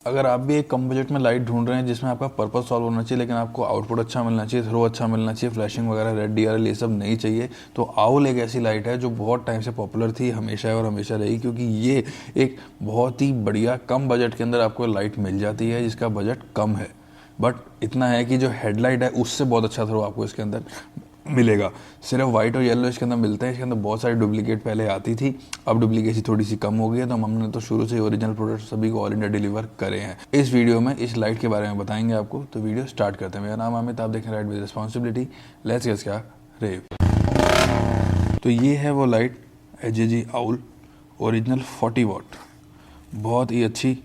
अगर आप भी एक कम बजट में लाइट ढूंढ रहे हैं जिसमें आपका पर्पस सॉल्व होना चाहिए, लेकिन आपको आउटपुट अच्छा मिलना चाहिए, थ्रो अच्छा मिलना चाहिए, फ्लैशिंग वगैरह, रेड डीआरएल ये सब नहीं चाहिए, तो आउल एक ऐसी लाइट है जो बहुत टाइम से पॉपुलर थी, हमेशा है और हमेशा रहेगी, क्योंकि ये एक बहुत ही बढ़िया कम बजट के अंदर आपको लाइट मिल जाती है जिसका बजट कम है। बट इतना है कि जो हेडलाइट है उससे बहुत अच्छा थ्रो आपको इसके अंदर मिलेगा। सिर्फ वाइट और येलो इसके अंदर मिलते हैं। इसके अंदर बहुत सारी डुप्लीकेट पहले आती थी, अब डुप्लीकेसी थोड़ी सी कम हो गई है, तो हमने तो शुरू से ओरिजिनल प्रोडक्ट सभी को ऑल इंडिया डिलीवर करे हैं। इस वीडियो में इस लाइट के बारे में बताएंगे आपको, तो वीडियो स्टार्ट करते हैं। मेरा नाम अमित, आप देखें right with responsibility, let's get क्या रेव। तो ये है वो लाइट एजेजी आउल ओरिजिनल 40 वाट, बहुत ही अच्छी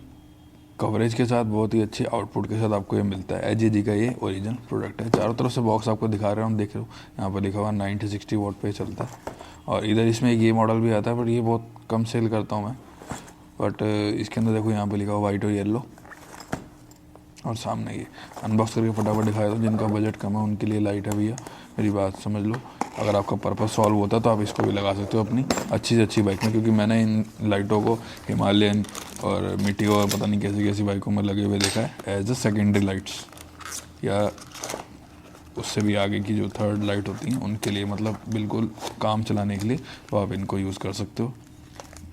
कवरेज के साथ, बहुत ही अच्छे आउटपुट के साथ आपको ये मिलता है। एजेजी का ये ओरिजिनल प्रोडक्ट है। चारों तरफ से बॉक्स आपको दिखा रहा हूँ, देख रहे हो यहाँ पर लिखा हुआ 90-60 वाट पे चलता है। और इधर इसमें एक ये मॉडल भी आता है, बट ये बहुत कम सेल करता हूँ मैं। बट इसके अंदर देखो यहाँ पे लिखा हुआ वाइट और येलो, और सामने ये अनबॉक्स करके फटाफट दिखाया दो। जिनका बजट कम है उनके लिए लाइट है भैया, मेरी बात समझ लो। अगर आपका पर्पस सॉल्व होता है तो आप इसको भी लगा सकते हो अपनी अच्छी से अच्छी बाइक में, क्योंकि मैंने इन लाइटों को हिमालयन और मिट्टी और पता नहीं कैसी कैसी बाइकों में लगे हुए देखा है एज अ सेकेंडरी लाइट्स, या उससे भी आगे की जो थर्ड लाइट होती हैं उनके लिए, मतलब बिल्कुल काम चलाने के लिए, तो आप इनको यूज़ कर सकते हो।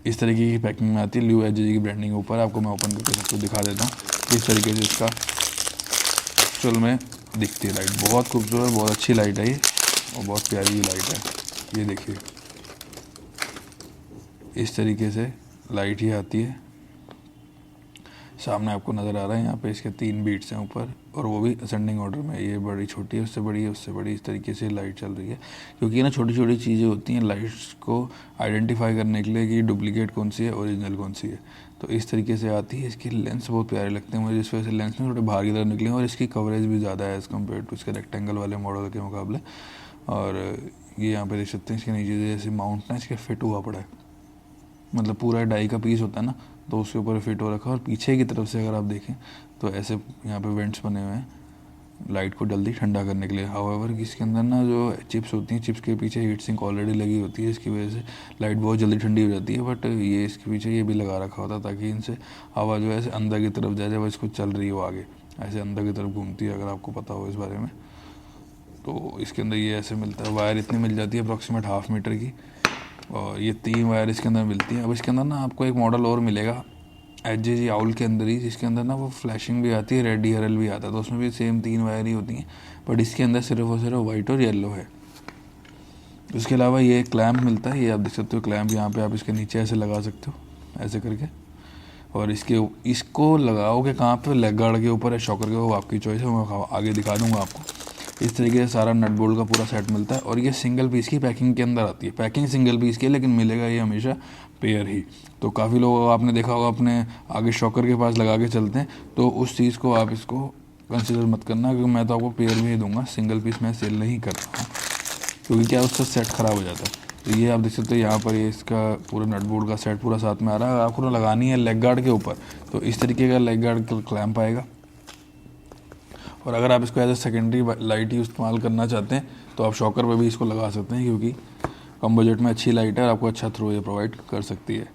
इस तरीके की पैकिंग में आती है, ल्यू एजेजी की ब्रांडिंग ऊपर। आपको मैं ओपन करके सबको दिखा देता हूँ किस तरीके से इसका एक्चुअल में दिखती है लाइट। बहुत खूबसूरत, बहुत अच्छी लाइट है ये, और बहुत प्यारी भी लाइट है। ये देखिए इस तरीके से लाइट ही आती है। सामने आपको नज़र आ रहा है, यहाँ पे इसके 3 बीट्स हैं ऊपर, और वो भी असेंडिंग ऑर्डर में। ये बड़ी छोटी है, उससे बड़ी है, उससे बड़ी, इस तरीके से लाइट चल रही है। क्योंकि ना छोटी छोटी चीज़ें होती हैं लाइट्स को आइडेंटिफाई करने के लिए कि डुप्लीकेट कौन सी है, ओरिजिनल कौन सी है। तो इस तरीके से आती है। इसकी लेंस बहुत प्यारे लगते हैं मुझे, इस वजह से लेंस में थोड़े बाहर की तरफ निकले, और इसकी कवरेज भी ज़्यादा है एज़ कम्पेयर टू इसके रेक्टेंगल वाले मॉडल के मुकाबले। और ये यहाँ पे देख सकते हैं इसके नीचे जैसे माउंट ना इसके फिट हुआ पड़ा है, मतलब पूरा डाई का पीस होता है ना, तो उसके ऊपर फिट हो रखा है। और पीछे की तरफ से अगर आप देखें तो ऐसे यहाँ पे वेंट्स बने हुए हैं लाइट को जल्दी ठंडा करने के लिए। हाउएवर इसके अंदर ना जो चिप्स होती हैं, चिप्स के पीछे हीट सिंक ऑलरेडी लगी होती है, इसकी वजह से लाइट बहुत जल्दी ठंडी हो जाती है। बट ये इसके पीछे ये भी लगा रखा होता है ताकि इनसे हवा जो है ऐसे अंदर की तरफ जाए, जब इसको चल रही हो आगे ऐसे अंदर की तरफ घूमती है, अगर आपको पता हो इस बारे में। तो इसके अंदर ये ऐसे मिलता है, वायर इतनी मिल जाती है अप्रॉक्सीमेट 1/2 मीटर की, और ये 3 वायर इसके अंदर मिलती हैं। अब इसके अंदर ना आपको एक मॉडल और मिलेगा एजेजी आउल के अंदर ही, जिसके अंदर ना वो फ्लैशिंग भी आती है, रेड डीआरएल भी आता है, तो उसमें भी सेम 3 वायर ही होती हैं। बट इसके अंदर सिर्फ और सिर्फ वाइट और येलो है। उसके अलावा ये क्लैम्प मिलता है, ये आप देख सकते हो क्लैम्प, यहाँ पे आप इसके नीचे ऐसे लगा सकते हो ऐसे करके, और इसको लगाओगे कहाँ पे, लेग गार्ड के ऊपर है, शॉकर के, वो आपकी चॉइस है, मैं आगे दिखा दूंगा आपको। इस तरीके से सारा नट बोल्ट का पूरा सेट मिलता है, और ये सिंगल पीस की पैकिंग के अंदर आती है। पैकिंग सिंगल पीस की है, लेकिन मिलेगा ये हमेशा पेयर ही। तो काफ़ी लोग आपने देखा होगा अपने आगे शॉकर के पास लगा के चलते हैं, तो उस चीज़ को आप इसको कंसिडर मत करना, क्योंकि मैं तो आपको पेयर में ही दूंगा, सिंगल पीस मैं सेल नहीं कर रहा हूँ, क्योंकि क्या उससे सेट ख़राब हो जाता है। तो ये आप देख सकते हो यहाँ पर ये इसका पूरा नट बोल्ट का सेट पूरा साथ में आ रहा है। आपको ना लगानी है लेग गार्ड के ऊपर, तो इस तरीके का लेग गार्ड का क्लैम्प आएगा। और अगर आप इसको एज ए सेकेंडरी लाइट ही इस्तेमाल करना चाहते हैं तो आप शॉकर पर भी इसको लगा सकते हैं, क्योंकि कम बजट में अच्छी लाइट है और आपको अच्छा थ्रो ये प्रोवाइड कर सकती है।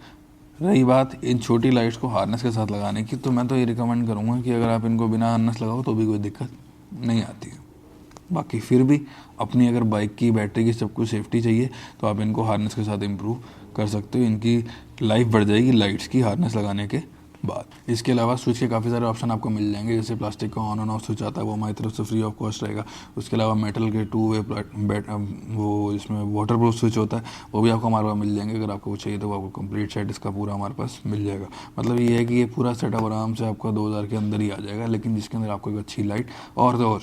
रही बात इन छोटी लाइट्स को हार्नेस के साथ लगाने की, तो मैं तो ये रिकमेंड करूँगा कि अगर आप इनको बिना हार्नेस लगाओ तो भी कोई दिक्कत नहीं आती है। बाकी फिर भी अपनी अगर बाइक की बैटरी की सब कुछ सेफ्टी चाहिए तो आप इनको हार्नेस के साथ इम्प्रूव कर सकते हो। इनकी लाइफ बढ़ जाएगी लाइट्स की हार्नेस लगाने के बाद। इसके अलावा स्विच के काफ़ी सारे ऑप्शन आपको मिल जाएंगे, जैसे प्लास्टिक का ऑन एंड ऑफ स्विच आता है, वो हमारी तरफ से फ्री ऑफ कॉस्ट रहेगा। उसके अलावा मेटल के 2 वे वो इसमें वाटर प्रूफ स्विच होता है, वो भी आपको हमारे पास मिल जाएंगे। अगर आपको चाहिए तो आपको कंप्लीट सेट इसका पूरा हमारे पास मिल जाएगा। मतलब ये है कि ये पूरा सेटअप आराम से आपका 2000 के अंदर ही आ जाएगा, लेकिन जिसके अंदर आपको एक अच्छी लाइट और तो और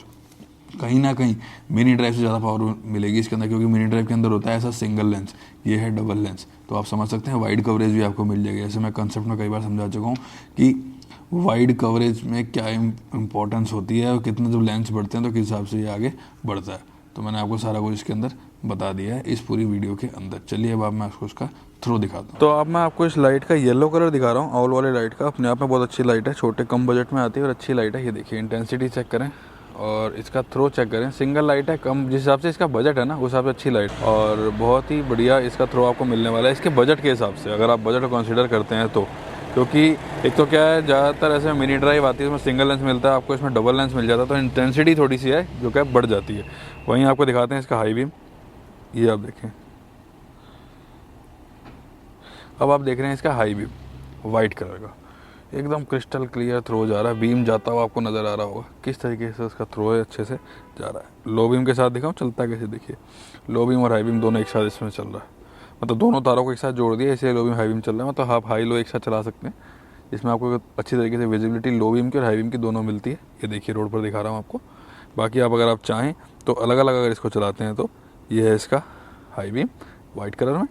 कहीं ना कहीं मिनी ड्राइव से ज़्यादा पावर मिलेगी इसके अंदर, क्योंकि मिनी ड्राइव के अंदर होता है ऐसा सिंगल लेंस, ये है डबल लेंस। तो आप समझ सकते हैं वाइड कवरेज भी आपको मिल जाएगी। जैसे मैं कंसेप्ट में कई बार समझा चुका हूँ कि वाइड कवरेज में क्या इंपॉर्टेंस होती है, और कितने जब लेंस बढ़ते हैं तो किस हिसाब से ये आगे बढ़ता है। तो मैंने आपको सारा कुछ इसके अंदर बता दिया है इस पूरी वीडियो के अंदर। चलिए अब मैं आपको उसका थ्रो दिखाता हूँ। तो अब मैं आपको इस लाइट का येलो कलर दिखा रहा हूँ, आउल वाली लाइट का। अपने आप में बहुत अच्छी लाइट है, छोटे कम बजट में आती है और अच्छी लाइट है। ये देखिए इंटेंसिटी चेक करें और इसका थ्रो चेक करें। सिंगल लाइट है, कम जिस हिसाब से इसका बजट है ना उस हिसाब से अच्छी लाइट, और बहुत ही बढ़िया इसका थ्रो आपको मिलने वाला है इसके बजट के हिसाब से। अगर आप बजट को कंसीडर करते हैं तो क्योंकि एक तो क्या है, ज़्यादातर ऐसे मिनी ड्राइव आती है इसमें सिंगल लेंस मिलता है, आपको इसमें डबल लेंस मिल जाता है, तो इंटेंसिटी थोड़ी सी है जो क्या बढ़ जाती है। वहीं आपको दिखाते हैं इसका हाई बीम, ये आप देखें। अब आप देख रहे हैं इसका हाई बीम वाइट कलर का, एकदम क्रिस्टल क्लियर थ्रो जा रहा है, बीम जाता हुआ आपको नज़र आ रहा होगा किस तरीके से उसका थ्रो है, अच्छे से जा रहा है। लो बीम के साथ दिखाऊँ चलता कैसे, देखिए लो बीम और हाई बीम दोनों एक साथ इसमें चल रहा है, मतलब दोनों तारों को एक साथ जोड़ दिया, इसलिए लो बीम हाई बीम चल रहा है, मतलब आप हाई लो एक साथ चला सकते हैं। इसमें आपको अच्छी तरीके से विजिबिलिटी लो बीम की और हाई बीम की दोनों मिलती है। ये देखिए रोड पर दिखा रहा हूँ आपको। बाकी आप अगर आप चाहें तो अलग अलग अगर इसको चलाते हैं तो ये है इसका हाई बीम वाइट कलर में,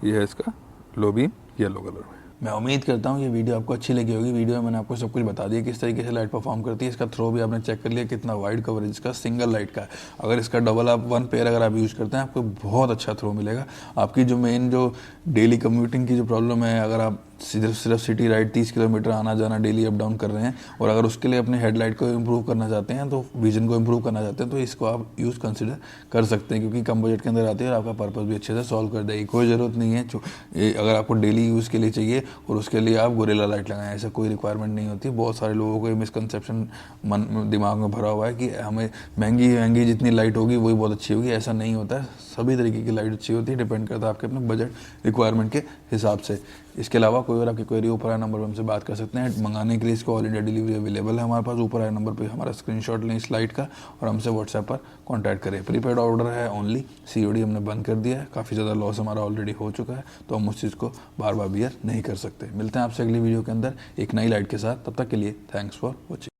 ये है इसका लो बीम येलो कलर में। मैं उम्मीद करता हूँ ये वीडियो आपको अच्छी लगी होगी। वीडियो में मैंने आपको सब कुछ बता दिया किस तरीके से लाइट परफॉर्म करती है। इसका थ्रो भी आपने चेक कर लिया कितना वाइड कवरेज इसका सिंगल लाइट का है। अगर इसका डबल आप वन पेयर अगर आप यूज़ करते हैं आपको बहुत अच्छा थ्रो मिलेगा। आपकी जो मेन जो डेली कम्यूटिंग की जो प्रॉब्लम है, अगर आप सिर्फ सिटी राइड 30 किलोमीटर आना जाना डेली अप डाउन कर रहे हैं और अगर उसके लिए अपने हेडलाइट को इम्प्रूव करना चाहते हैं, तो विजन को इम्प्रूव करना चाहते हैं, तो इसको आप यूज़ कंसिडर कर सकते हैं, क्योंकि कम बजट के अंदर आती है और आपका पर्पस भी अच्छे से सॉल्व कर देगी। कोई ज़रूरत नहीं है अगर आपको डेली यूज़ के लिए चाहिए और उसके लिए आप गोरिल्ला लाइट लगाएं, ऐसा कोई रिक्वायरमेंट नहीं होती। बहुत सारे लोगों को ये मिसकंसेप्शन दिमाग में भरा हुआ है कि हमें महंगी जितनी लाइट होगी वही बहुत अच्छी होगी। ऐसा नहीं होता है, सभी तरीके की लाइट अच्छी होती है, डिपेंड करता है आपके अपने बजट रिक्वायरमेंट के हिसाब से। इसके अलावा कोई और आपकी क्वेरी ऊपर आए नंबर पर हमसे बात कर सकते हैं। मंगाने के लिए इसको ऑल इंडिया डिलीवरी अवेलेबल है हमारे पास। ऊपर आए नंबर पे हमारा स्क्रीनशॉट लें इस लाइट का और हमसे व्हाट्सएप पर कॉन्टैक्ट करें। प्रीपेड ऑर्डर है ओनली, COD हमने बंद कर दिया है। काफ़ी ज़्यादा लॉस हमारा ऑलरेडी हो चुका है, तो हम उस चीज़ को बार बार बियर नहीं कर सकते। मिलते हैं आपसे अगली वीडियो के अंदर एक नई लाइट के साथ, तब तक के लिए थैंक्स फॉर वॉचिंग।